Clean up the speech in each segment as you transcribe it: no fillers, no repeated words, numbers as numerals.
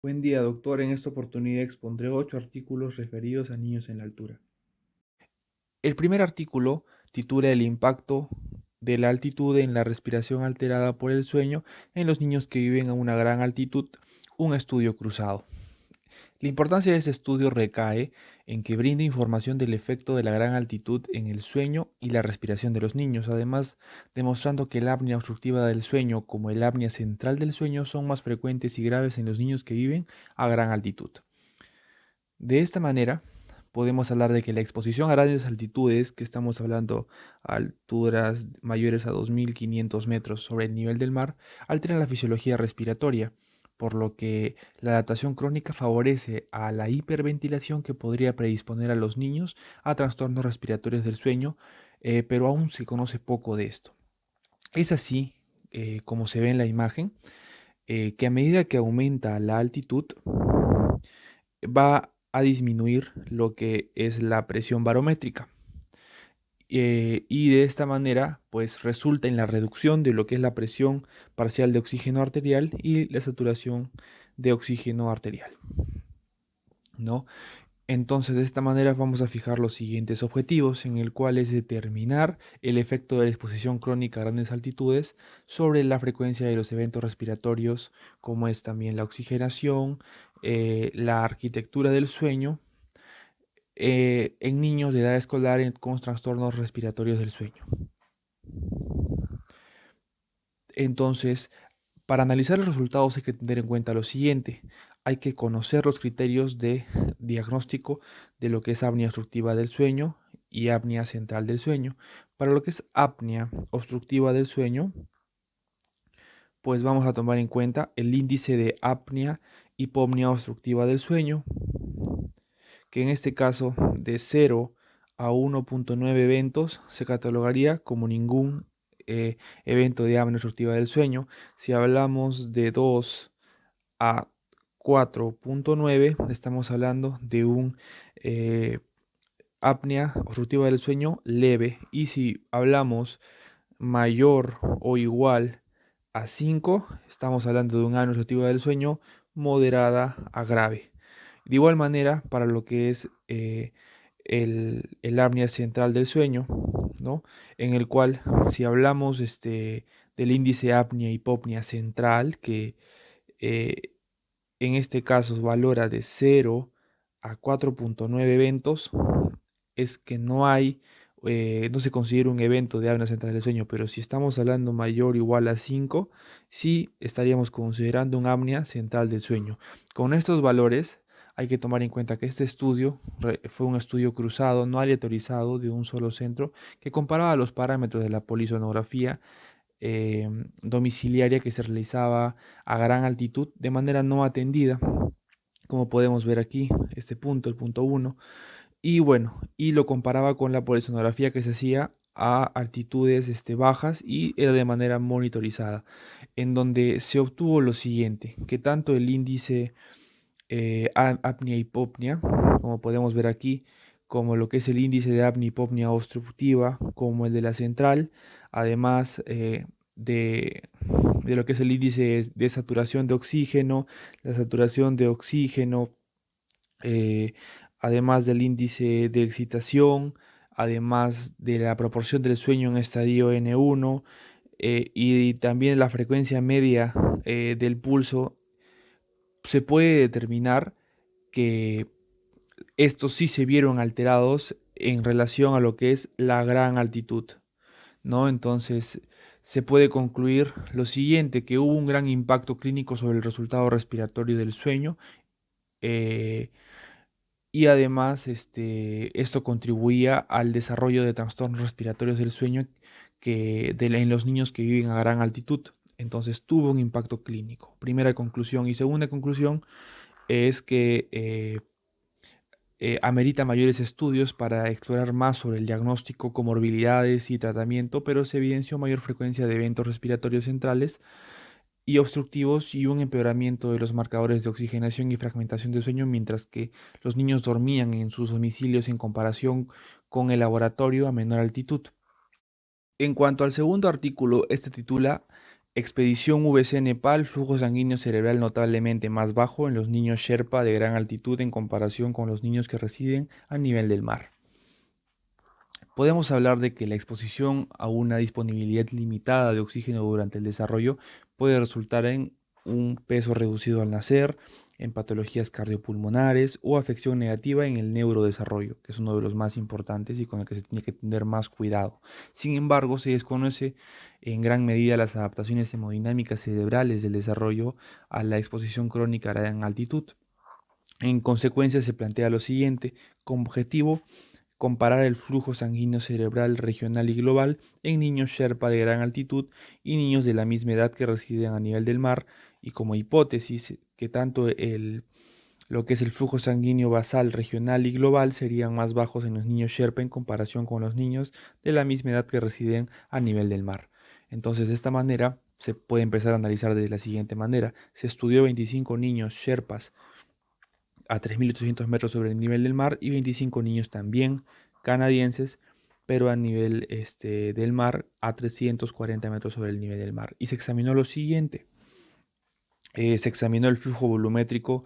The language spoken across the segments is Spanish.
Buen día, doctor. En esta oportunidad expondré 8 artículos referidos a niños en la altura. El primer artículo titula El impacto de la altitud en la respiración alterada por el sueño en los niños que viven a una gran altitud, un estudio cruzado. La importancia de este estudio recae en que brinda información del efecto de la gran altitud en el sueño y la respiración de los niños, además demostrando que la apnea obstructiva del sueño como el apnea central del sueño son más frecuentes y graves en los niños que viven a gran altitud. De esta manera, podemos hablar de que la exposición a grandes altitudes, que estamos hablando a alturas mayores a 2.500 metros sobre el nivel del mar, altera la fisiología respiratoria, por lo que la adaptación crónica favorece a la hiperventilación que podría predisponer a los niños a trastornos respiratorios del sueño, pero aún se conoce poco de esto. Es así, como se ve en la imagen, que a medida que aumenta la altitud, va a disminuir lo que es la presión barométrica. Y de esta manera, pues resulta en la reducción de lo que es la presión parcial de oxígeno arterial y la saturación de oxígeno arterial, ¿no? Entonces, de esta manera vamos a fijar los siguientes objetivos, en el cual es determinar el efecto de la exposición crónica a grandes altitudes sobre la frecuencia de los eventos respiratorios, como es también la oxigenación, la arquitectura del sueño, en niños de edad escolar con trastornos respiratorios del sueño. Entonces, para analizar los resultados hay que tener en cuenta lo siguiente. Hay que conocer los criterios de diagnóstico de lo que es apnea obstructiva del sueño y apnea central del sueño. Para lo que es apnea obstructiva del sueño, pues vamos a tomar en cuenta el índice de apnea hipopnea obstructiva del sueño, que en este caso de 0 a 1.9 eventos se catalogaría como ningún evento de apnea obstructiva del sueño. Si hablamos de 2 a 4.9, estamos hablando de un apnea obstructiva del sueño leve. Y si hablamos mayor o igual a 5, estamos hablando de un apnea obstructiva del sueño moderada a grave. De igual manera, para lo que es el apnea central del sueño, ¿no? En el cual, si hablamos del índice apnea-hipopnea central, que eh, en este caso valora de 0 a 4.9 eventos, es que no se considera un evento de apnea central del sueño, pero si estamos hablando mayor o igual a 5, sí estaríamos considerando un apnea central del sueño. Con estos valores hay que tomar en cuenta que este estudio fue un estudio cruzado, no aleatorizado de un solo centro, que comparaba los parámetros de la polisonografía domiciliaria que se realizaba a gran altitud de manera no atendida, como podemos ver aquí, este punto, el punto 1, y bueno, y lo comparaba con la polisonografía que se hacía a altitudes bajas y era de manera monitorizada, en donde se obtuvo lo siguiente, que tanto el índice apnea-hipopnea, como podemos ver aquí, como lo que es el índice de apnea-hipopnea obstructiva, como el de la central, además de lo que es el índice de saturación de oxígeno, la saturación de oxígeno, eh, además del índice de excitación, además de la proporción del sueño en estadio N1, y también la frecuencia media del pulso, se puede determinar que estos sí se vieron alterados en relación a lo que es la gran altitud, ¿no? Entonces se puede concluir lo siguiente, que hubo un gran impacto clínico sobre el resultado respiratorio del sueño, eh, y además esto contribuía al desarrollo de trastornos respiratorios del sueño en los niños que viven a gran altitud. Entonces tuvo un impacto clínico. Primera conclusión. Y segunda conclusión es que amerita mayores estudios para explorar más sobre el diagnóstico, comorbilidades y tratamiento, pero se evidenció mayor frecuencia de eventos respiratorios centrales y obstructivos y un empeoramiento de los marcadores de oxigenación y fragmentación de sueño, mientras que los niños dormían en sus domicilios en comparación con el laboratorio a menor altitud. En cuanto al segundo artículo, este titula Expedición VC Nepal, flujo sanguíneo cerebral notablemente más bajo en los niños Sherpa de gran altitud en comparación con los niños que residen a nivel del mar. Podemos hablar de que la exposición a una disponibilidad limitada de oxígeno durante el desarrollo puede resultar en un peso reducido al nacer, en patologías cardiopulmonares o afección negativa en el neurodesarrollo, que es uno de los más importantes y con el que se tiene que tener más cuidado. Sin embargo, se desconoce en gran medida las adaptaciones hemodinámicas cerebrales del desarrollo a la exposición crónica a gran altitud. En consecuencia, se plantea lo siguiente: como objetivo, comparar el flujo sanguíneo cerebral regional y global en niños Sherpa de gran altitud y niños de la misma edad que residen a nivel del mar, y como hipótesis que tanto lo que es el flujo sanguíneo basal regional y global serían más bajos en los niños Sherpa en comparación con los niños de la misma edad que residen a nivel del mar. Entonces, de esta manera se puede empezar a analizar de la siguiente manera: se estudió 25 niños Sherpas a 3.800 metros sobre el nivel del mar y 25 niños también canadienses, pero a nivel del mar a 340 metros sobre el nivel del mar. Y se examinó lo siguiente: se examinó el flujo volumétrico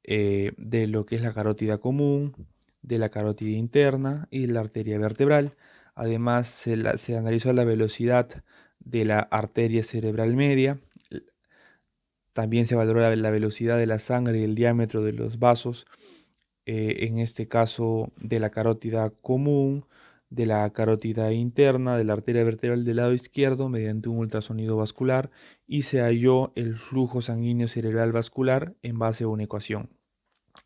de lo que es la carótida común, de la carótida interna y de la arteria vertebral. Además, se analizó la velocidad de la arteria cerebral media. También se valoró la velocidad de la sangre y el diámetro de los vasos, en este caso de la carótida común, de la carótida interna, de la arteria vertebral del lado izquierdo mediante un ultrasonido vascular, y se halló el flujo sanguíneo cerebral vascular en base a una ecuación.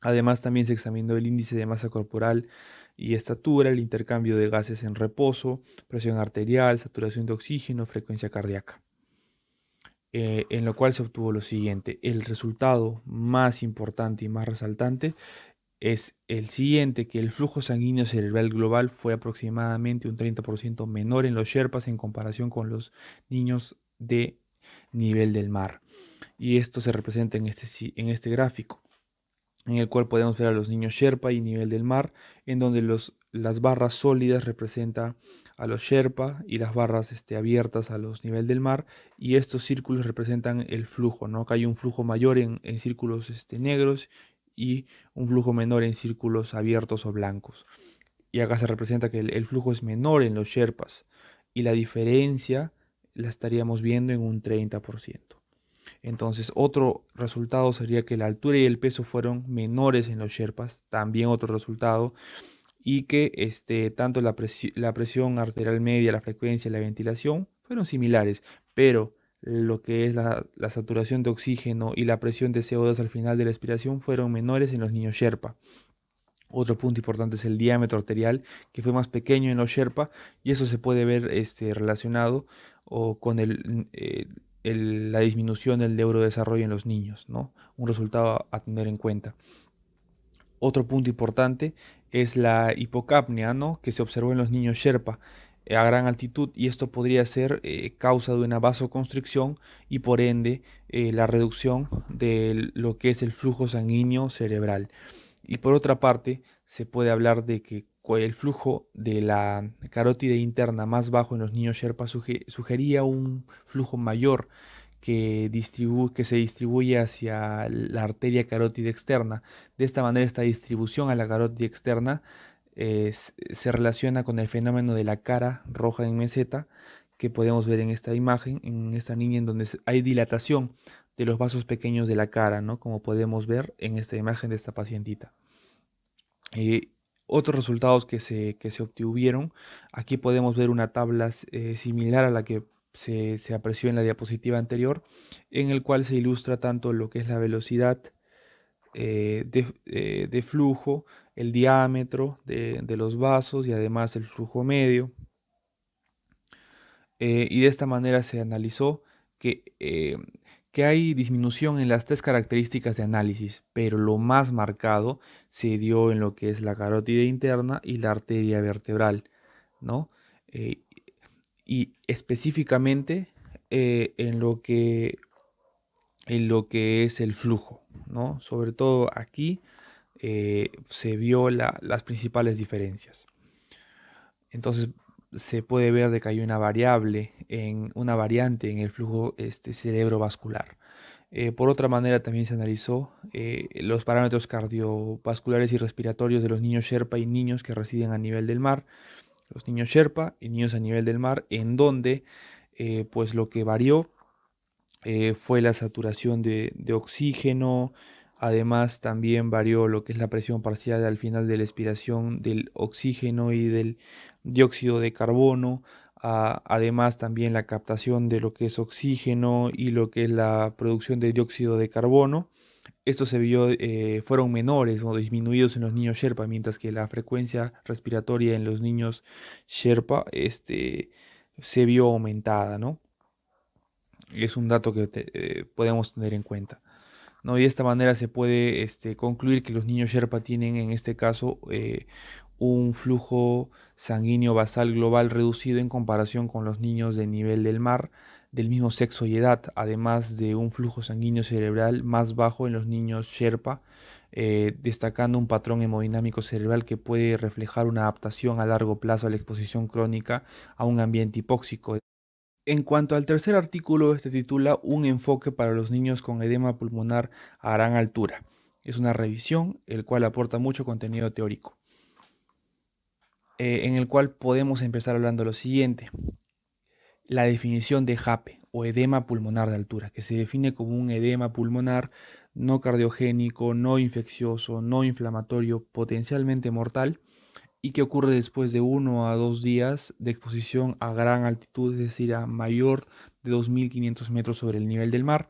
Además, también se examinó el índice de masa corporal y estatura, el intercambio de gases en reposo, presión arterial, saturación de oxígeno, frecuencia cardíaca. En lo cual se obtuvo lo siguiente: el resultado más importante y más resaltante es el siguiente, que el flujo sanguíneo cerebral global fue aproximadamente un 30% menor en los Sherpas en comparación con los niños de nivel del mar. Y esto se representa en este gráfico, en el cual podemos ver a los niños Sherpa y nivel del mar, en donde las barras sólidas representan a los Sherpa y las barras abiertas a los nivel del mar, y estos círculos representan el flujo, ¿no? Que hay un flujo mayor en círculos negros y un flujo menor en círculos abiertos o blancos. Y acá se representa que el flujo es menor en los Sherpas y la diferencia la estaríamos viendo en un 30%. Entonces, otro resultado sería que la altura y el peso fueron menores en los Sherpas, también otro resultado, y que tanto la presión arterial media, la frecuencia y la ventilación fueron similares, pero lo que es la saturación de oxígeno y la presión de CO2 al final de la expiración fueron menores en los niños Sherpa. Otro punto importante es el diámetro arterial, que fue más pequeño en los Sherpa, y eso se puede ver relacionado con la disminución del neurodesarrollo en los niños, ¿no? Un resultado a tener en cuenta. Otro punto importante es la hipocapnia, ¿no? Que se observó en los niños Sherpa a gran altitud, y esto podría ser causa de una vasoconstricción y por ende la reducción de lo que es el flujo sanguíneo cerebral. Y por otra parte, se puede hablar de que el flujo de la carótida interna más bajo en los niños Sherpa sugería un flujo mayor que se distribuye hacia la arteria carótida externa. De esta manera, esta distribución a la carótida externa se relaciona con el fenómeno de la cara roja en meseta, que podemos ver en esta imagen, en esta niña, en donde hay dilatación de los vasos pequeños de la cara, ¿no? Como podemos ver en esta imagen de esta pacientita. Eh, Otros resultados que se obtuvieron: aquí podemos ver una tabla similar a la que se apreció en la diapositiva anterior, en el cual se ilustra tanto lo que es la velocidad de flujo, el diámetro de los vasos y además el flujo medio. Y de esta manera se analizó que hay disminución en las tres características de análisis, pero lo más marcado se dio en lo que es la carótida interna y la arteria vertebral, ¿no? Eh, y específicamente en lo que es el flujo, ¿no? Sobre todo aquí se vio las principales diferencias. Entonces, se puede ver de que hay una una variante en el flujo cerebrovascular. Por otra manera, también se analizó los parámetros cardiovasculares y respiratorios de los niños Sherpa y niños que residen a nivel del mar, los niños Sherpa y niños a nivel del mar, en donde pues lo que varió fue la saturación de oxígeno. Además, también varió lo que es la presión parcial al final de la expiración del oxígeno y del dióxido de carbono. Además, también la captación de lo que es oxígeno y lo que es la producción de dióxido de carbono. Esto se vio, fueron menores o disminuidos en los niños Sherpa, mientras que la frecuencia respiratoria en los niños Sherpa se vio aumentada, ¿no? Es un dato que podemos tener en cuenta, ¿no? Y de esta manera se puede concluir que los niños Sherpa tienen en este caso un flujo sanguíneo basal global reducido en comparación con los niños de nivel del mar del mismo sexo y edad, además de un flujo sanguíneo cerebral más bajo en los niños Sherpa, destacando un patrón hemodinámico cerebral que puede reflejar una adaptación a largo plazo a la exposición crónica a un ambiente hipóxico. En cuanto al tercer artículo, este titula Un enfoque para los niños con edema pulmonar a gran altura. Es una revisión, el cual aporta mucho contenido teórico, en el cual podemos empezar hablando lo siguiente. La definición de JAPE o edema pulmonar de altura, que se define como un edema pulmonar no cardiogénico, no infeccioso, no inflamatorio, potencialmente mortal, y que ocurre después de 1 a 2 días de exposición a gran altitud, es decir, a mayor de 2.500 metros sobre el nivel del mar.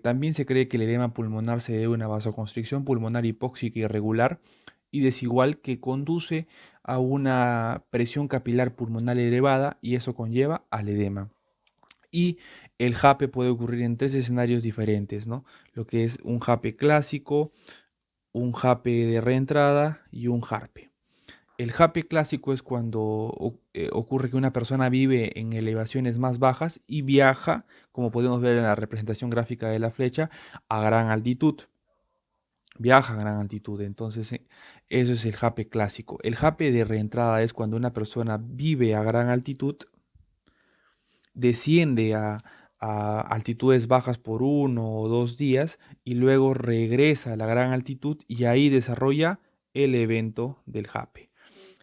También se cree que el edema pulmonar se debe a una vasoconstricción pulmonar hipóxica irregular y desigual que conduce a una presión capilar pulmonar elevada y eso conlleva al edema. Y el JAPE puede ocurrir en 3 escenarios diferentes, ¿no? Lo que es un JAPE clásico, un JAPE de reentrada y un JARPE. El JAPE clásico es cuando ocurre que una persona vive en elevaciones más bajas y viaja, como podemos ver en la representación gráfica de la flecha, a gran altitud. Viaja a gran altitud, entonces eso es el JAPE clásico. El JAPE de reentrada es cuando una persona vive a gran altitud, desciende a altitudes bajas por 1 o 2 días y luego regresa a la gran altitud y ahí desarrolla el evento del JAPE.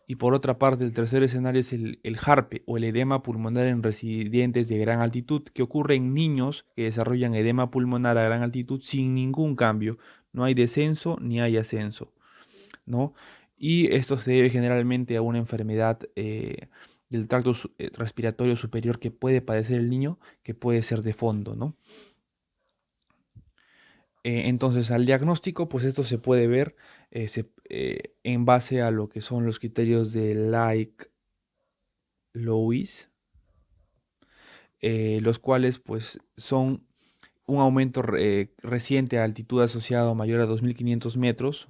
Y por otra parte, el tercer escenario es el JARPE o el edema pulmonar en residentes de gran altitud, que ocurre en niños que desarrollan edema pulmonar a gran altitud sin ningún cambio. No hay descenso ni hay ascenso, ¿no? Y esto se debe generalmente a una enfermedad del tracto respiratorio superior que puede padecer el niño, que puede ser de fondo, ¿no? Entonces, al diagnóstico, pues esto se puede ver en base a lo que son los criterios de Lewis, los cuales pues son un aumento reciente a altitud asociado mayor a 2.500 metros.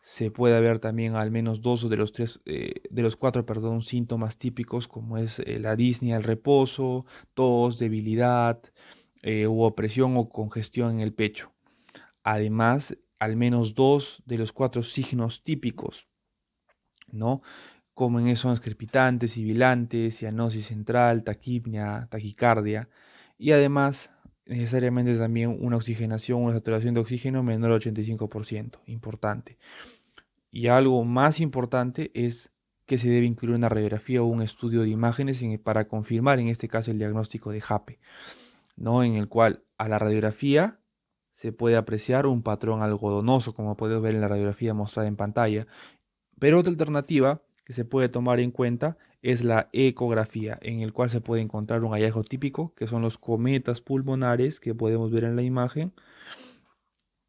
Se puede ver también al menos dos de los tres, de los cuatro, perdón, síntomas típicos como es la disnea, el reposo, tos, debilidad, u opresión o congestión en el pecho. Además, al menos dos de los cuatro signos típicos, ¿no? Como en eso son crepitantes, sibilantes, cianosis central, taquipnea, taquicardia y además necesariamente también una oxigenación, una saturación de oxígeno menor al 85%, importante. Y algo más importante es que se debe incluir una radiografía o un estudio de imágenes para confirmar en este caso el diagnóstico de JAPE, ¿no? En el cual a la radiografía se puede apreciar un patrón algodonoso, como puedes ver en la radiografía mostrada en pantalla, pero otra alternativa que se puede tomar en cuenta es la ecografía, en el cual se puede encontrar un hallazgo típico, que son los cometas pulmonares que podemos ver en la imagen,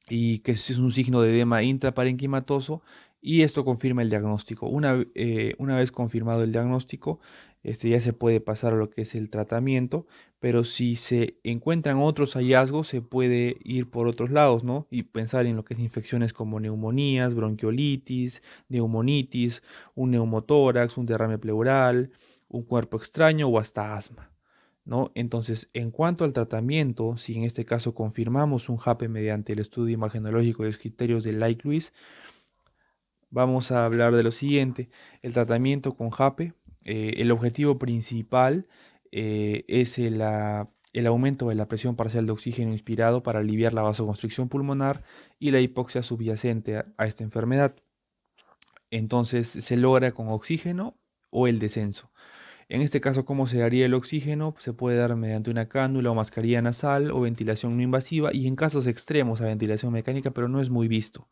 y que es un signo de edema intraparenquimatoso, y esto confirma el diagnóstico. Una vez confirmado el diagnóstico, ya se puede pasar a lo que es el tratamiento, pero si se encuentran otros hallazgos, se puede ir por otros lados, ¿no? Y pensar en lo que es infecciones como neumonías, bronquiolitis, neumonitis, un neumotórax, un derrame pleural, un cuerpo extraño o hasta asma, ¿no? Entonces, en cuanto al tratamiento, si en este caso confirmamos un JAPE mediante el estudio imagenológico de los criterios de Lake-Lewis, vamos a hablar de lo siguiente. El tratamiento con JAPE el objetivo principal es el aumento de la presión parcial de oxígeno inspirado para aliviar la vasoconstricción pulmonar y la hipoxia subyacente a esta enfermedad. Entonces se logra con oxígeno o el descenso. En este caso, ¿cómo se daría el oxígeno? Se puede dar mediante una cánula o mascarilla nasal o ventilación no invasiva y en casos extremos a ventilación mecánica, pero no es muy visto.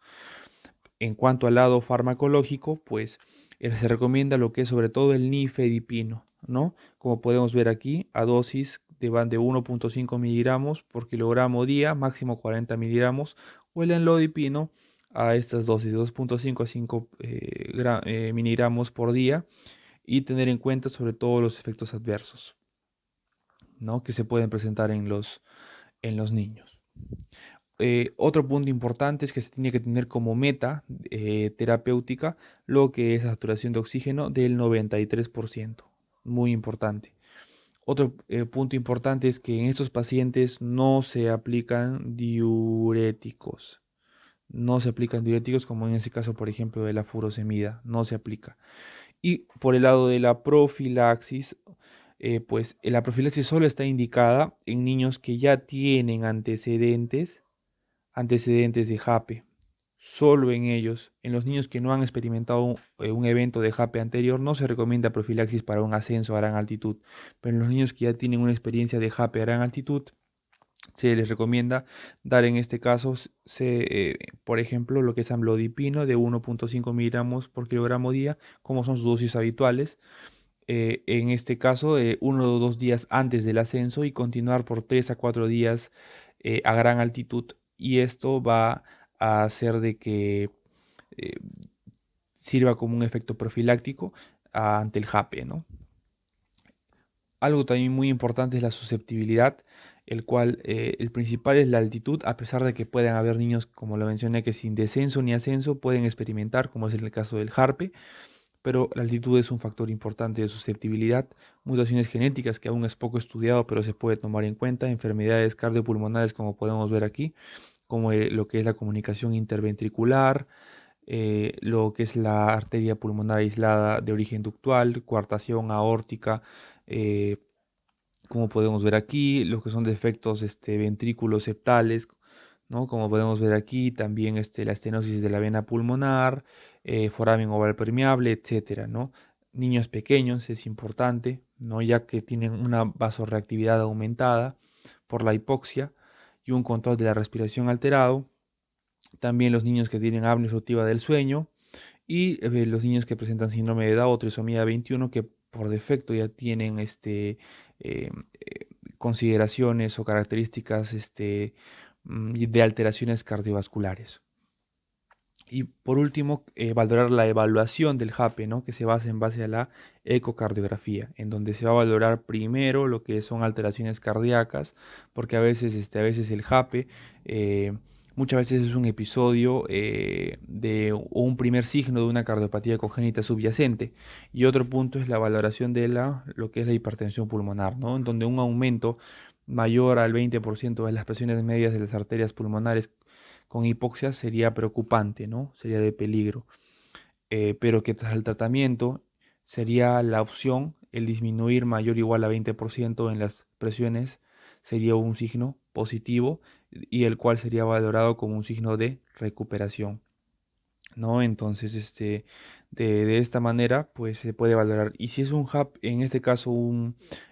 En cuanto al lado farmacológico, pues se recomienda lo que es sobre todo el nifedipino, ¿no? Como podemos ver aquí, a dosis van de 1.5 miligramos por kilogramo día, máximo 40 miligramos, o el enlodipino a estas dosis, 2.5 a 5 miligramos por día, y tener en cuenta sobre todo los efectos adversos, ¿no? Que se pueden presentar en los niños. Otro punto importante es que se tiene que tener como meta terapéutica lo que es la saturación de oxígeno del 93%. Muy importante. Otro punto importante es que en estos pacientes no se aplican diuréticos. No se aplican diuréticos como en ese caso, por ejemplo, de la furosemida. No se aplica. Y por el lado de la profilaxis, pues la profilaxis solo está indicada en niños que ya tienen antecedentes de JAPE. Solo en ellos, en los niños que no han experimentado un evento de JAPE anterior, no se recomienda profilaxis para un ascenso a gran altitud. Pero en los niños que ya tienen una experiencia de JAPE a gran altitud, se les recomienda dar en este caso, por ejemplo, lo que es amlodipino de 1.5 miligramos por kilogramo día, como son sus dosis habituales. En este caso, 1 o 2 días antes del ascenso y continuar por 3 a 4 días a gran altitud. Y esto va a hacer de que eh, sirva como un efecto profiláctico ante el JAPE, ¿no? Algo también muy importante es la susceptibilidad, el cual el principal es la altitud, a pesar de que puedan haber niños, como lo mencioné, que sin descenso ni ascenso pueden experimentar, como es el caso del JARPE, pero la altitud es un factor importante de susceptibilidad, mutaciones genéticas que aún es poco estudiado, pero se puede tomar en cuenta, enfermedades cardiopulmonares como podemos ver aquí, como lo que es la comunicación interventricular, lo que es la arteria pulmonar aislada de origen ductual, coartación aórtica, eh, como podemos ver aquí, los que son defectos ventrículos septales, ¿no? Como podemos ver aquí, también la estenosis de la vena pulmonar, foramen oval permeable, etcétera, ¿no? Niños pequeños es importante, ¿no? Ya que tienen una vasorreactividad aumentada por la hipoxia y un control de la respiración alterado. También los niños que tienen apnea obstructiva del sueño y los niños que presentan síndrome de Down o trisomía 21 que por defecto ya tienen eh, consideraciones o características de alteraciones cardiovasculares. Y por último, valorar la evaluación del JAPE, ¿no? Que se basa en base a la ecocardiografía, en donde se va a valorar primero lo que son alteraciones cardíacas, porque a veces el JAPE muchas veces es un episodio o un primer signo de una cardiopatía congénita subyacente. Y otro punto es la valoración de lo que es la hipertensión pulmonar, ¿no? En donde un aumento mayor al 20% de las presiones medias de las arterias pulmonares con hipoxia sería preocupante, ¿no? Sería de peligro. Pero que tras el tratamiento sería la opción, el disminuir mayor o igual a 20% en las presiones sería un signo positivo y el cual sería valorado como un signo de recuperación, ¿no? Entonces, de esta manera, pues se puede valorar. Y si es un HAP, en este caso,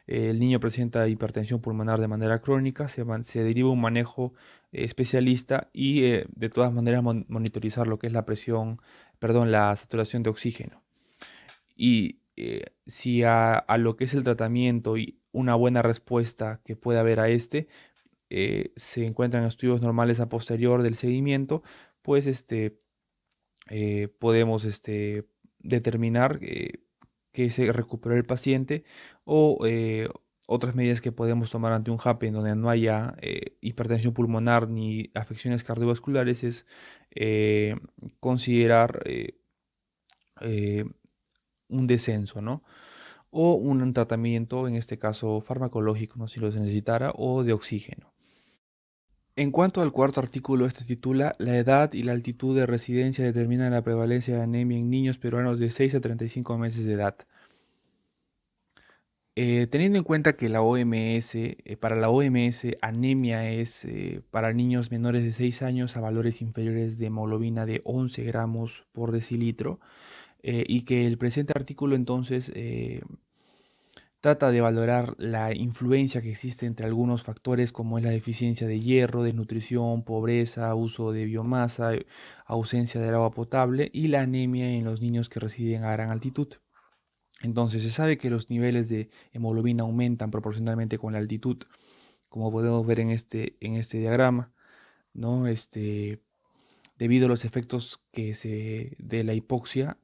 el niño presenta hipertensión pulmonar de manera crónica, se deriva un manejo especialista y de todas maneras monitorizar lo que es la presión, perdón, la saturación de oxígeno. Y si a lo que es el tratamiento y una buena respuesta que puede haber a se encuentran estudios normales a posterior del seguimiento, pues podemos determinar que se recuperó el paciente o otras medidas que podemos tomar ante un JAPE en donde no haya hipertensión pulmonar ni afecciones cardiovasculares es eh, considerar eh, un descenso, ¿no? O un tratamiento, en este caso farmacológico, ¿no? Si lo se necesitara, o de oxígeno. En cuanto al cuarto artículo, este titula La edad y la altitud de residencia determinan la prevalencia de anemia en niños peruanos de 6 a 35 meses de edad. Teniendo en cuenta que la OMS, para la OMS, anemia es para niños menores de 6 años a valores inferiores de hemoglobina de 11 gramos por decilitro, y que el presente artículo entonces trata de valorar la influencia que existe entre algunos factores como es la deficiencia de hierro, desnutrición, pobreza, uso de biomasa, ausencia del agua potable y la anemia en los niños que residen a gran altitud. Entonces se sabe que los niveles de hemoglobina aumentan proporcionalmente con la altitud, como podemos ver en este diagrama, ¿no? Debido a los efectos de la hipoxia,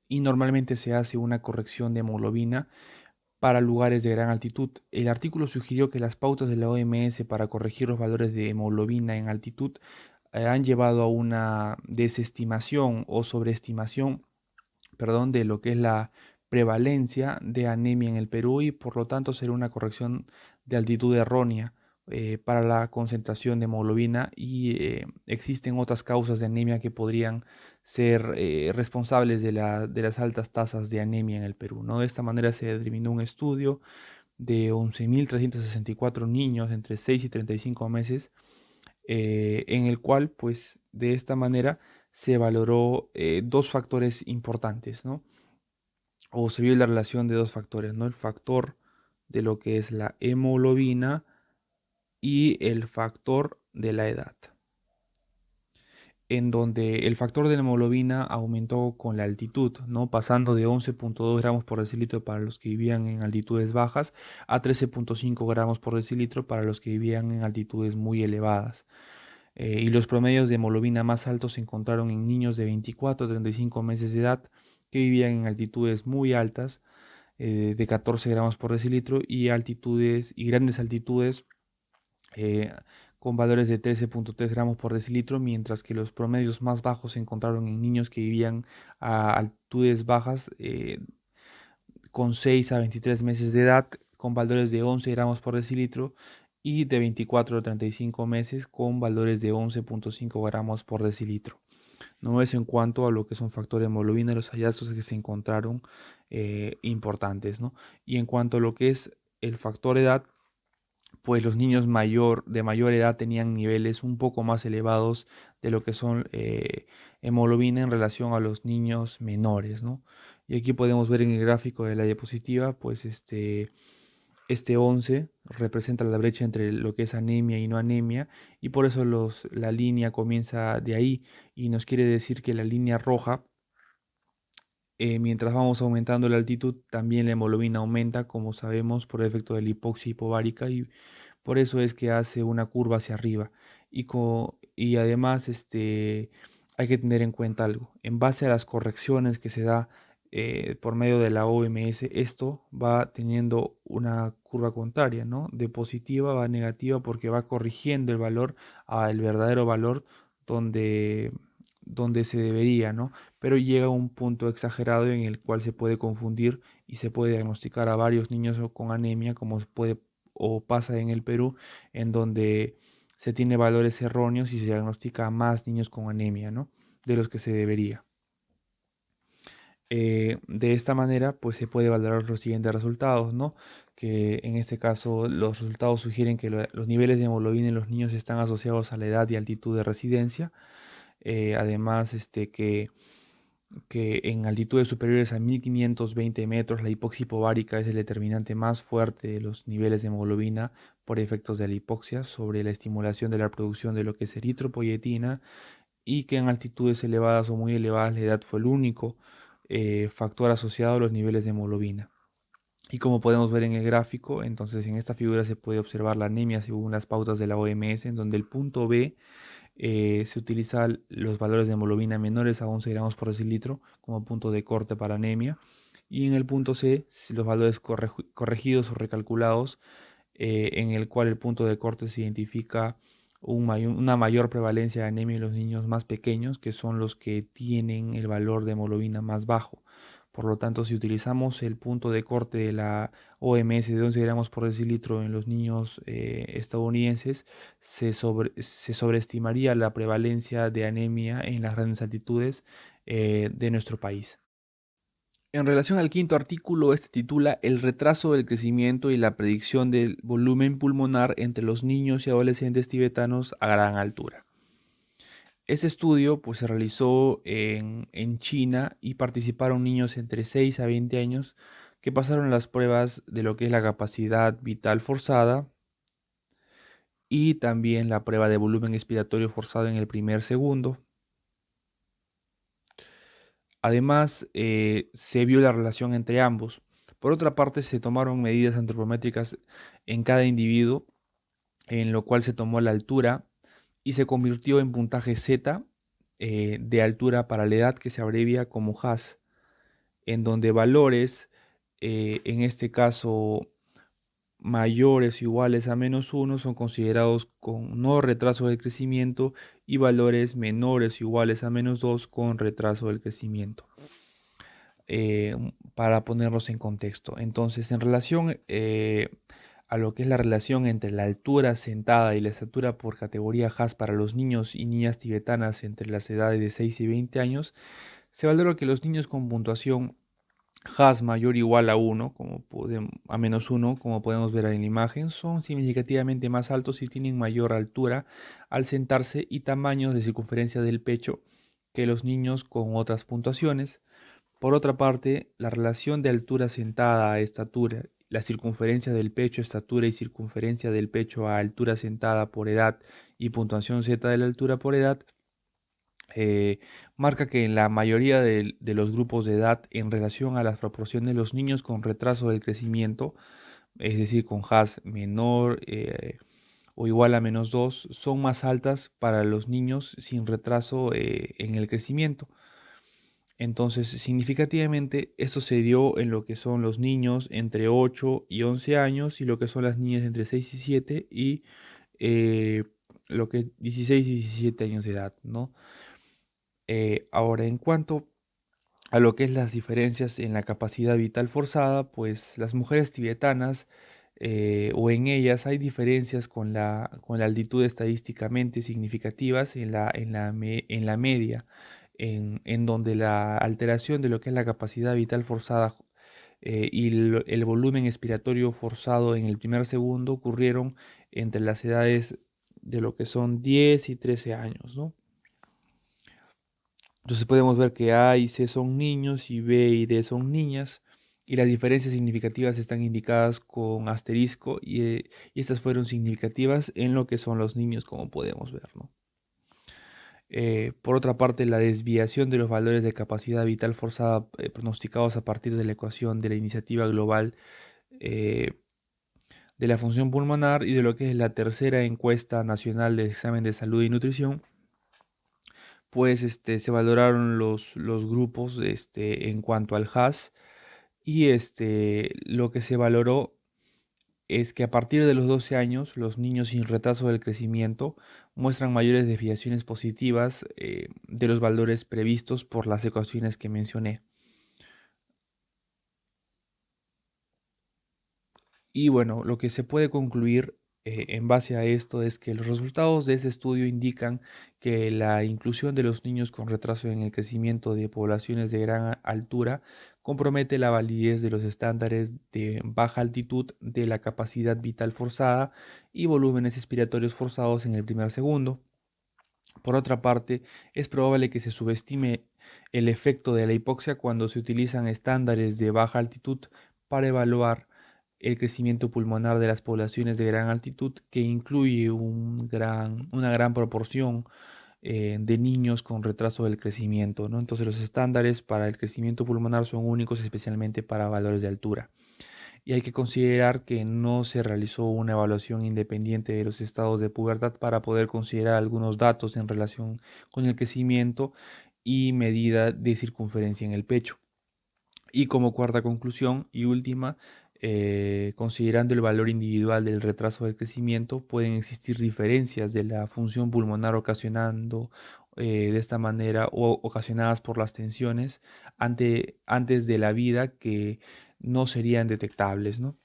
y normalmente se hace una corrección de hemoglobina para lugares de gran altitud. El artículo sugirió que las pautas de la OMS para corregir los valores de hemoglobina en altitud han llevado a una desestimación o sobreestimación, perdón, de lo que es la prevalencia de anemia en el Perú y por lo tanto será una corrección de altitud errónea para la concentración de hemoglobina y existen otras causas de anemia que podrían ser responsables de las altas tasas de anemia en el Perú, ¿no? De esta manera se determinó un estudio de 11.364 niños entre 6 y 35 meses, en el cual, pues, de esta manera se valoró dos factores importantes, ¿no? O se vio la relación de dos factores, ¿no? El factor de lo que es la hemoglobina y el factor de la edad, en donde el factor de la hemoglobina aumentó con la altitud, ¿no? Pasando de 11,2 gramos por decilitro para los que vivían en altitudes bajas a 13,5 gramos por decilitro para los que vivían en altitudes muy elevadas. Y los promedios de hemoglobina más altos se encontraron en niños de 24 a 35 meses de edad que vivían en altitudes muy altas, de 14 gramos por decilitro, y altitudes y grandes altitudes eh, con valores de 13,3 gramos por decilitro, mientras que los promedios más bajos se encontraron en niños que vivían a altitudes bajas, con 6 a 23 meses de edad con valores de 11 gramos por decilitro y de 24 a 35 meses con valores de 11,5 gramos por decilitro. No es en cuanto a lo que son factores de hemoglobina, los hallazgos que se encontraron importantes, ¿no? Y en cuanto a lo que es el factor edad, pues los niños de mayor edad tenían niveles un poco más elevados de lo que son hemoglobina en relación a los niños menores, ¿no? Y aquí podemos ver en el gráfico de la diapositiva, pues este 11 representa la brecha entre lo que es anemia y no anemia, y por eso la línea comienza de ahí y nos quiere decir que la línea roja, mientras vamos aumentando la altitud, también la hemoglobina aumenta, como sabemos, por efecto de la hipoxia hipovárica, y por eso es que hace una curva hacia arriba. Y además hay que tener en cuenta algo. En base a las correcciones que se da por medio de la OMS, esto va teniendo una curva contraria, ¿no? De positiva va a negativa porque va corrigiendo el valor al verdadero valor donde, donde se debería, ¿no? Pero llega a un punto exagerado en el cual se puede confundir y se puede diagnosticar a varios niños con anemia, como se puede o pasa en el Perú, en donde se tiene valores erróneos y se diagnostica a más niños con anemia, ¿no? De los que se debería. De esta manera, pues se puede valorar los siguientes resultados, ¿no? Que en este caso los resultados sugieren que los niveles de hemoglobina en los niños están asociados a la edad y altitud de residencia. Además, que en altitudes superiores a 1520 metros la hipoxia hipovárica es el determinante más fuerte de los niveles de hemoglobina por efectos de la hipoxia sobre la estimulación de la producción de lo que es eritropoyetina, y que en altitudes elevadas o muy elevadas la edad fue el único factor asociado a los niveles de hemoglobina. Y como podemos ver en el gráfico, entonces en esta figura se puede observar la anemia según las pautas de la OMS, en donde el punto B se utilizan los valores de hemoglobina menores a 11 gramos por decilitro como punto de corte para anemia. Y en el punto C, si los valores corregidos o recalculados, en el cual el punto de corte se identifica una mayor prevalencia de anemia en los niños más pequeños, que son los que tienen el valor de hemoglobina más bajo. Por lo tanto, si utilizamos el punto de corte de la OMS de 11 gramos por decilitro en los niños estadounidenses, se sobreestimaría la prevalencia de anemia en las grandes altitudes de nuestro país. En relación al quinto artículo, este titula El retraso del crecimiento y la predicción del volumen pulmonar entre los niños y adolescentes tibetanos a gran altura. Este estudio pues, se realizó en China y participaron niños entre 6 a 20 años que pasaron las pruebas de lo que es la capacidad vital forzada y también la prueba de volumen expiratorio forzado en el primer segundo. Además, se vio la relación entre ambos. Por otra parte, se tomaron medidas antropométricas en cada individuo, en lo cual se tomó la altura y se convirtió en puntaje Z de altura para la edad que se abrevia como HAS, en donde valores, en este caso mayores o iguales a -1, son considerados con no retraso del crecimiento y valores menores o iguales a -2 con retraso del crecimiento. Para ponerlos en contexto. Entonces, en relación a lo que es la relación entre la altura sentada y la estatura por categoría HAS para los niños y niñas tibetanas entre las edades de 6 y 20 años, se valora que los niños con puntuación HAS mayor o igual a 1, a -1, como podemos ver en la imagen, son significativamente más altos y tienen mayor altura al sentarse y tamaños de circunferencia del pecho que los niños con otras puntuaciones. Por otra parte, la relación de altura sentada a estatura, la circunferencia del pecho, estatura y circunferencia del pecho a altura sentada por edad y puntuación Z de la altura por edad, eh, marca que en la mayoría de los grupos de edad en relación a las proporciones de los niños con retraso del crecimiento, es decir, con HAS menor o igual a -2, son más altas para los niños sin retraso en el crecimiento. Entonces, significativamente, esto se dio en lo que son los niños entre 8 y 11 años y lo que son las niñas entre 6 y 7 y eh, lo que es 16 y 17 años de edad, ¿no? Ahora, en cuanto a lo que es las diferencias en la capacidad vital forzada, pues las mujeres tibetanas o en ellas hay diferencias con la altitud estadísticamente significativas en la media, en donde la alteración de lo que es la capacidad vital forzada y el volumen expiratorio forzado en el primer segundo ocurrieron entre las edades de lo que son 10 y 13 años, ¿no? Entonces podemos ver que A y C son niños y B y D son niñas, y las diferencias significativas están indicadas con asterisco y estas fueron significativas en lo que son los niños, como podemos ver, ¿no? Por otra parte, la desviación de los valores de capacidad vital forzada pronosticados a partir de la ecuación de la iniciativa global eh, de la función pulmonar y de lo que es la tercera encuesta nacional de examen de salud y nutrición, pues se valoraron los grupos en cuanto al HAS y lo que se valoró es que a partir de los 12 años los niños sin retraso del crecimiento muestran mayores desviaciones positivas de los valores previstos por las ecuaciones que mencioné. Y bueno, lo que se puede concluir en base a esto es que los resultados de este estudio indican que la inclusión de los niños con retraso en el crecimiento de poblaciones de gran altura compromete la validez de los estándares de baja altitud de la capacidad vital forzada y volúmenes expiratorios forzados en el primer segundo. Por otra parte, es probable que se subestime el efecto de la hipoxia cuando se utilizan estándares de baja altitud para evaluar el crecimiento pulmonar de las poblaciones de gran altitud, que incluye una gran proporción de niños con retraso del crecimiento, ¿no? Entonces los estándares para el crecimiento pulmonar son únicos especialmente para valores de altura. Y hay que considerar que no se realizó una evaluación independiente de los estados de pubertad para poder considerar algunos datos en relación con el crecimiento y medida de circunferencia en el pecho. Y como cuarta conclusión y última, considerando el valor individual del retraso del crecimiento, pueden existir diferencias de la función pulmonar ocasionando de esta manera o ocasionadas por las tensiones antes de la vida que no serían detectables, ¿no?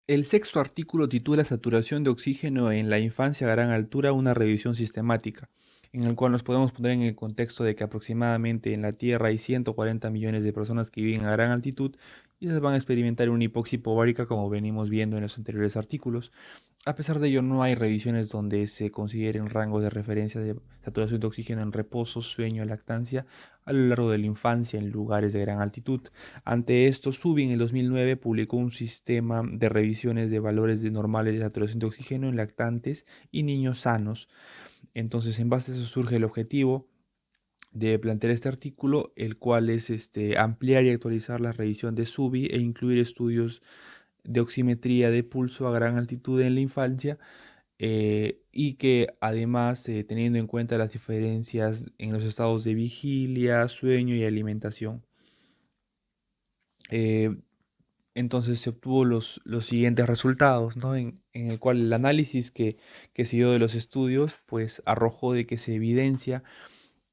El sexto artículo titula Saturación de oxígeno en la infancia a gran altura, una revisión sistemática. en el cual nos podemos poner en el contexto de que aproximadamente en la Tierra hay 140 millones de personas que viven a gran altitud y esas van a experimentar una hipoxia hipovárica como venimos viendo en los anteriores artículos. A pesar de ello, no hay revisiones donde se consideren rangos de referencia de saturación de oxígeno en reposo, sueño, lactancia a lo largo de la infancia en lugares de gran altitud. Ante esto, SUBI en el 2009 publicó un sistema de revisiones de valores normales de saturación de oxígeno en lactantes y niños sanos. Entonces, en base a eso surge el objetivo de plantear este artículo, el cual es ampliar y actualizar la revisión de SUBI e incluir estudios de oximetría de pulso a gran altitud en la infancia, y que además, teniendo en cuenta las diferencias en los estados de vigilia, sueño y alimentación. Eh, entonces se obtuvo los siguientes resultados, ¿no? En el cual el análisis que se dio de los estudios pues arrojó de que se evidencia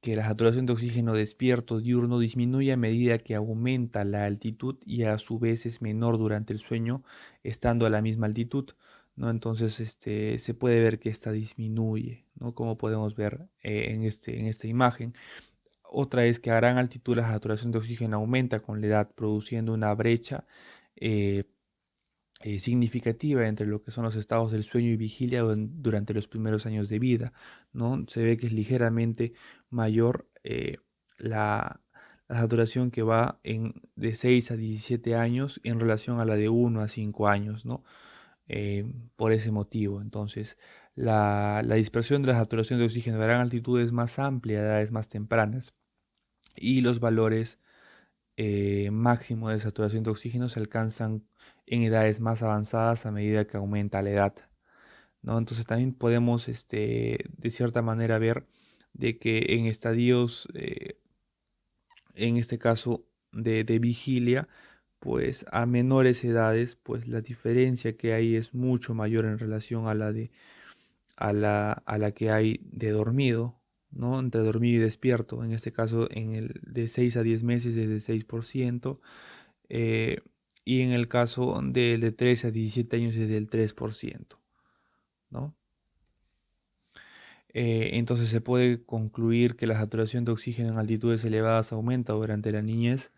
que la saturación de oxígeno despierto diurno disminuye a medida que aumenta la altitud y a su vez es menor durante el sueño estando a la misma altitud, ¿no? Entonces se puede ver que esta disminuye, ¿no? Como podemos ver en esta imagen. Otra es que a gran altitud la saturación de oxígeno aumenta con la edad, produciendo una brecha eh, significativa entre lo que son los estados del sueño y vigilia durante los primeros años de vida, ¿no? Se ve que es ligeramente mayor la, la saturación que va de 6 a 17 años en relación a la de 1 a 5 años, ¿no? Por ese motivo. Entonces, la dispersión de la saturación de oxígeno a gran altitud es más amplia a edades más tempranas y los valores máximo de saturación de oxígeno se alcanzan en edades más avanzadas a medida que aumenta la edad, ¿no? Entonces también podemos, de cierta manera, ver de que en estadios, en este caso de vigilia, pues a menores edades, pues la diferencia que hay es mucho mayor en relación a la a la que hay de dormido, ¿no? Entre dormido y despierto. En este caso, en el de 6 a 10 meses es de 6%, eh, y en el caso de 13 a 17 años es del 3%, ¿no? Entonces se puede concluir que la saturación de oxígeno en altitudes elevadas aumenta durante la niñez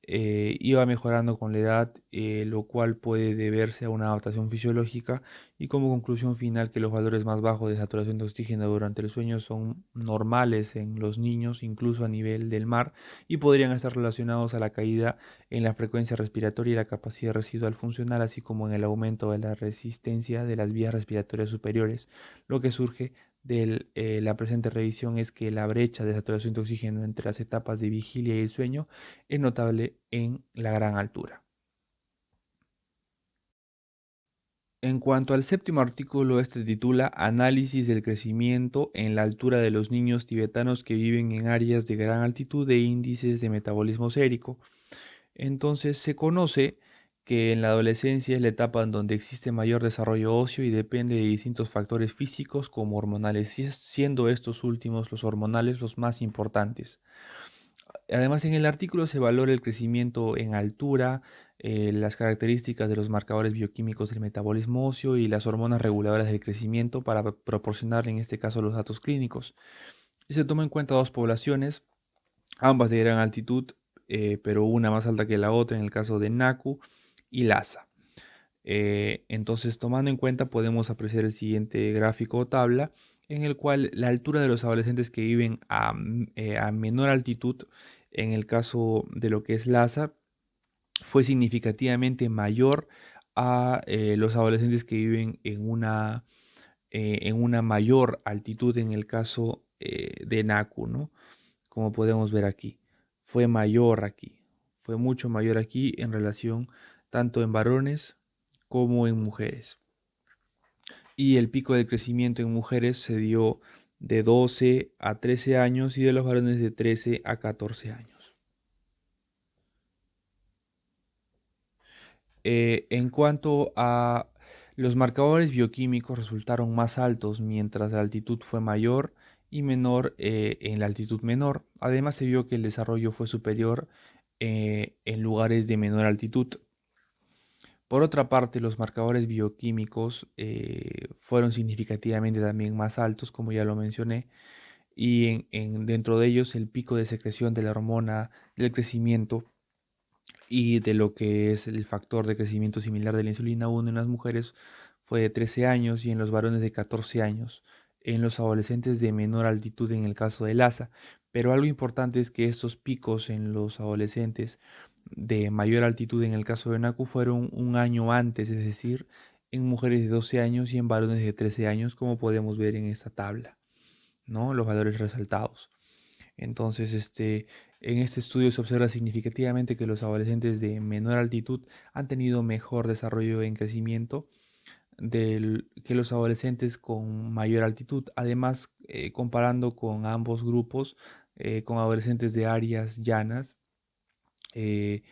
y va mejorando con la edad, lo cual puede deberse a una adaptación fisiológica y como conclusión final que los valores más bajos de saturación de oxígeno durante el sueño son normales en los niños, incluso a nivel del mar, y podrían estar relacionados a la caída en la frecuencia respiratoria y la capacidad residual funcional, así como en el aumento de la resistencia de las vías respiratorias superiores. Lo que surge de la presente revisión es que la brecha de saturación de oxígeno entre las etapas de vigilia y el sueño es notable en la gran altura. En cuanto al séptimo artículo, este titula Análisis del crecimiento en la altura de los niños tibetanos que viven en áreas de gran altitud e índices de metabolismo sérico. Entonces se conoce que en la adolescencia es la etapa en donde existe mayor desarrollo óseo y depende de distintos factores físicos como hormonales, siendo estos últimos los hormonales los más importantes. Además, en el artículo se valora el crecimiento en altura, las características de los marcadores bioquímicos del metabolismo óseo y las hormonas reguladoras del crecimiento para proporcionar en este caso los datos clínicos. Y se toma en cuenta dos poblaciones, ambas de gran altitud, pero una más alta que la otra en el caso de NACU y LASA. Entonces, tomando en cuenta, podemos apreciar el siguiente gráfico o tabla en el cual la altura de los adolescentes que viven a menor altitud, en el caso de lo que es LASA, fue significativamente mayor a los adolescentes que viven en una mayor altitud en el caso de NACU, ¿no? Como podemos ver aquí. Fue mayor aquí, fue mucho mayor aquí en relación tanto en varones como en mujeres. Y el pico de crecimiento en mujeres se dio de 12 a 13 años y de los varones de 13 a 14 años. En cuanto a los marcadores bioquímicos resultaron más altos mientras la altitud fue mayor y menor en la altitud menor. Además se vio que el desarrollo fue superior en lugares de menor altitud. Por otra parte, los marcadores bioquímicos fueron significativamente también más altos, como ya lo mencioné, y dentro de ellos el pico de secreción de la hormona del crecimiento y de lo que es el factor de crecimiento similar de la insulina 1 en las mujeres fue de 13 años y en los varones de 14 años, en los adolescentes de menor altitud en el caso del ASA. Pero algo importante es que estos picos en los adolescentes de mayor altitud en el caso de NACU fueron un año antes, es decir, en mujeres de 12 años y en varones de 13 años, como podemos ver en esta tabla, ¿no? Los valores resaltados. Entonces, en este estudio se observa significativamente que los adolescentes de menor altitud han tenido mejor desarrollo en crecimiento que los adolescentes con mayor altitud. Además, comparando con ambos grupos, con adolescentes de áreas llanas, eh,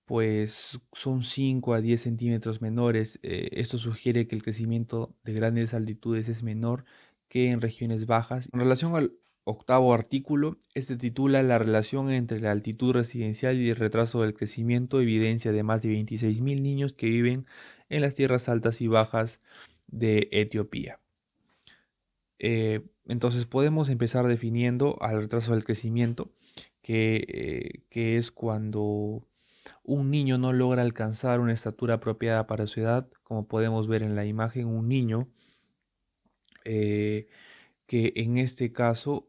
pues son 5 a 10 centímetros menores. Esto sugiere que el crecimiento de grandes altitudes es menor que en regiones bajas. En relación al octavo artículo, este titula La relación entre la altitud residencial y el retraso del crecimiento evidencia de más de 26.000 niños que viven en las tierras altas y bajas de Etiopía. Entonces podemos empezar definiendo al retraso del crecimiento, que es cuando un niño no logra alcanzar una estatura apropiada para su edad, como podemos ver en la imagen, un niño eh, que en este caso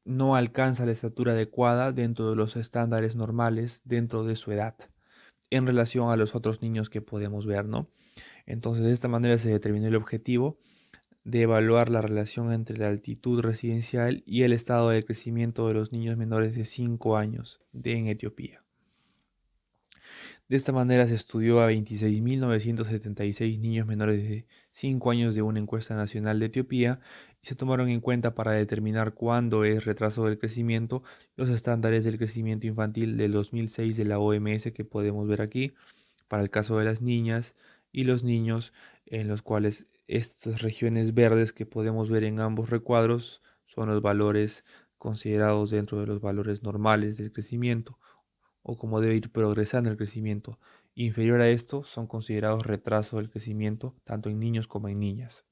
no alcanza la estatura adecuada dentro de los estándares normales dentro de su edad en relación a los otros niños que podemos ver, ¿no? Entonces de esta manera se determinó el objetivo de evaluar la relación entre la altitud residencial y el estado de crecimiento de los niños menores de 5 años en Etiopía. De esta manera se estudió a 26.976 niños menores de 5 años de una encuesta nacional de Etiopía y se tomaron en cuenta para determinar cuándo es retraso del crecimiento los estándares del crecimiento infantil del 2006 de la OMS que podemos ver aquí para el caso de las niñas y los niños, en los cuales estas regiones verdes que podemos ver en ambos recuadros son los valores considerados dentro de los valores normales del crecimiento o como debe ir progresando el crecimiento. Inferior a esto son considerados retraso del crecimiento tanto en niños como en niñas.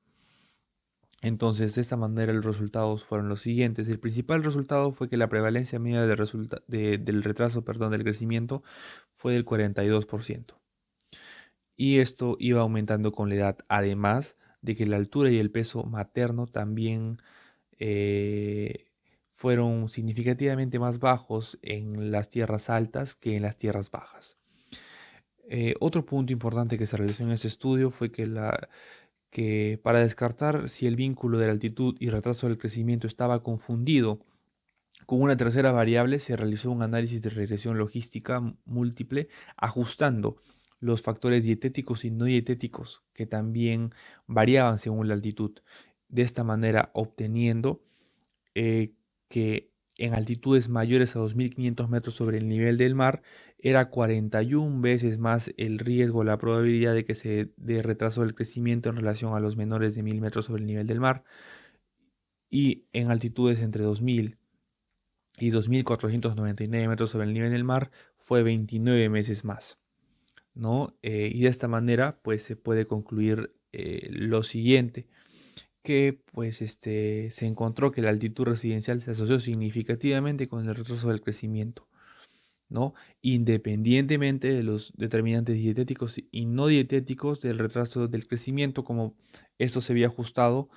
Entonces, de esta manera los resultados fueron los siguientes. El principal resultado fue que la prevalencia media del retraso, del crecimiento fue del 42%. Y esto iba aumentando con la edad, además de que la altura y el peso materno también eh, fueron significativamente más bajos en las tierras altas que en las tierras bajas. Otro punto importante que se realizó en este estudio fue que para descartar si el vínculo de la altitud y retraso del crecimiento estaba confundido con una tercera variable, se realizó un análisis de regresión logística múltiple ajustando los factores dietéticos y no dietéticos que también variaban según la altitud. De esta manera obteniendo que en altitudes mayores a 2.500 metros sobre el nivel del mar era 41 veces más el riesgo, la probabilidad de que se dé retraso del crecimiento en relación a los menores de 1.000 metros sobre el nivel del mar, y en altitudes entre 2.000 y 2.499 metros sobre el nivel del mar fue 29 veces más, ¿no? Y de esta manera pues se puede concluir lo siguiente, que pues se encontró que la altitud residencial se asoció significativamente con el retraso del crecimiento, ¿no? Independientemente de los determinantes dietéticos y no dietéticos del retraso del crecimiento, como esto se había ajustado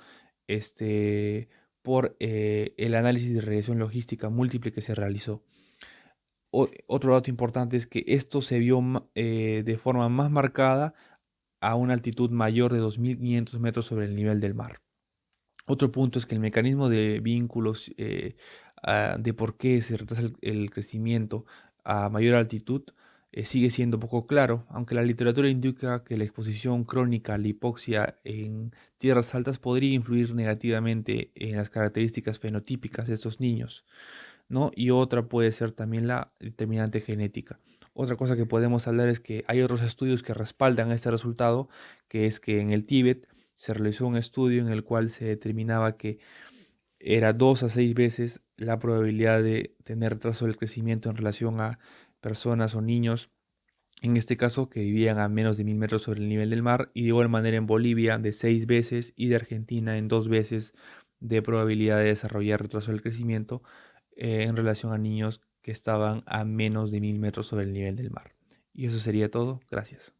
este, por el análisis de regresión logística múltiple que se realizó. Otro dato importante es que esto se vio de forma más marcada a una altitud mayor de 2.500 metros sobre el nivel del mar. Otro punto es que el mecanismo de vínculos de por qué se retrasa el crecimiento a mayor altitud sigue siendo poco claro, aunque la literatura indica que la exposición crónica a la hipoxia en tierras altas podría influir negativamente en las características fenotípicas de estos niños, ¿no? Y otra puede ser también la determinante genética. Otra cosa que podemos hablar es que hay otros estudios que respaldan este resultado, que es que en el Tíbet se realizó un estudio en el cual se determinaba que era 2 a 6 veces la probabilidad de tener retraso del crecimiento en relación a personas o niños, en este caso que vivían a menos de 1.000 metros sobre el nivel del mar, y de igual manera en Bolivia de 6 veces y de Argentina en 2 veces de probabilidad de desarrollar retraso del crecimiento en relación a niños que estaban a menos de 1000 metros sobre el nivel del mar. Y eso sería todo. Gracias.